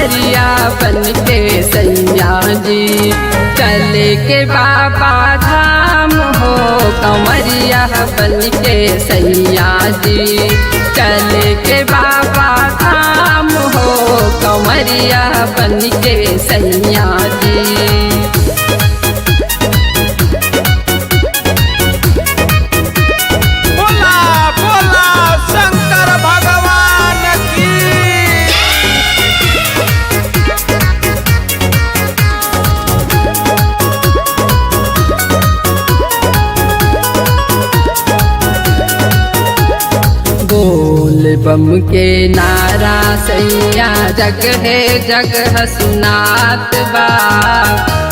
कमरिया बन के सैया जी चले के बाबा धाम हो। कमरिया बन के सैया जी चले के बाबा धाम हो। कमरिया बन के सैया जी। बोल बम के नारा सैया जगह जगह सुनात बा।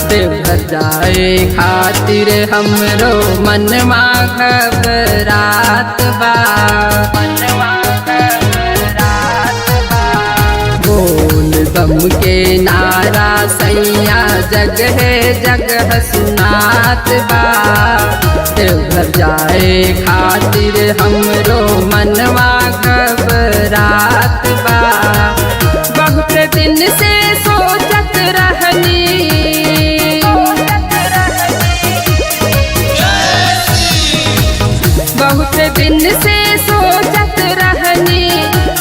देवघर जाए खातिर हमरो मनवा घबरात बा। बोल बम के नारा सैया जगह जगह सुनात बा। देवघर जाए खातिर हमरो मनवा घबरात बा। बहुत दिन से सोचत रहनी बहुत दिन से सोचत रहनी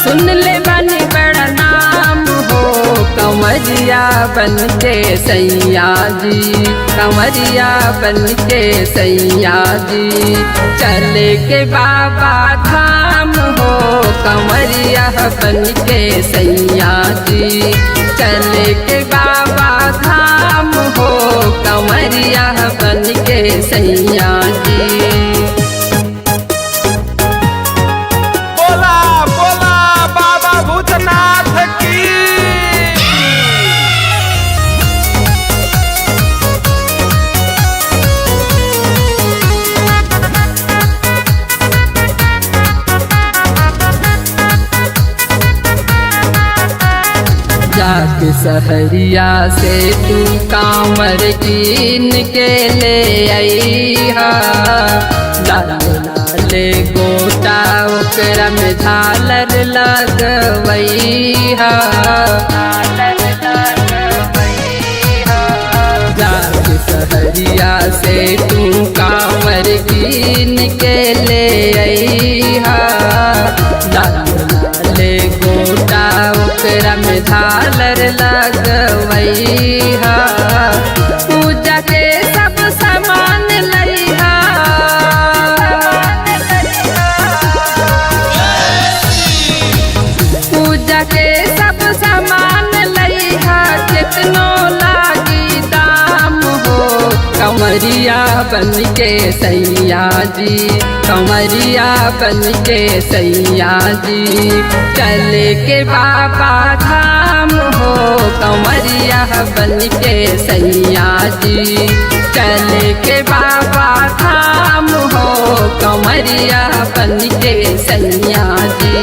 सुन ले बनी बड़ा नाम हो। कमरिया बन के सैया जी कमरिया बन के सैया जी चले के बाबा धाम हो। कमरिया बन के सैया जी चले के बाबा धाम हो। कमरिया बन के सैया जी। जाके सहरिया से तू कांवर कीन के ले अइहा। लाले लाले गोटा ओकरा में झालर लगवइहा। जाके सहरिया से तू कांवर कीन के ले अइहा। लाले गोटा ओकरा में झालर लगवइहा। पूजा के सब सामान लइहा। पूजा के सब सामान लइहा। कितनो लागी दाम हो। कमरिया बन के सैया जी कमरिया बन के सैया जी चले के बाबा धाम हो। कमरिया बन के सैया जी चले के बाबा धाम हो। कमरिया बन के सैया जी।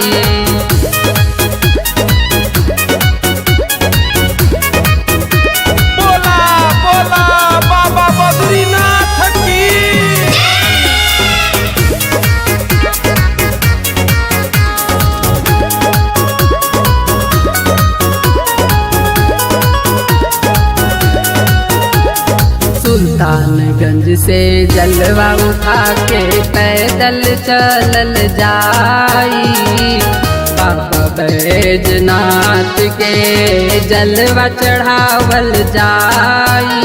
सुल्तानगंज से जलवा उठा के पैदल चलल जाई। बाबा बैजनाथ के जलवा चढ़ावल जाई।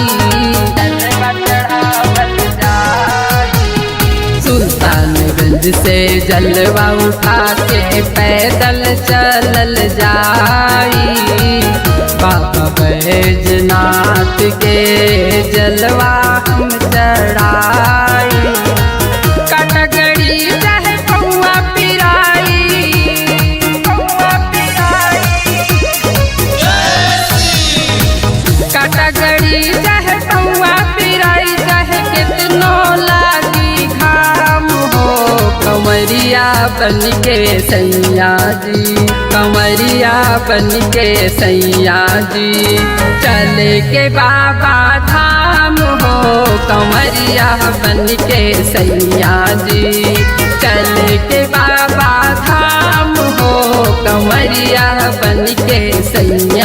सुल्तानगंज से जलवा उठा के पैदल चलल जाई। बाबा बैजनाथ के जलवा हम चढ़ाई। कटगड़ी चाहे पौआ पिराई। कटगड़ी चाहे पौआ पिराई। चाहे कितनो लागी घाम हो। कमरिया बन के सैया जी कमरिया बन के सैया जी चले के बाबा धाम हो। कमरिया बन के सैया जी चले के बाबा धाम हो। कमरिया बन के सैया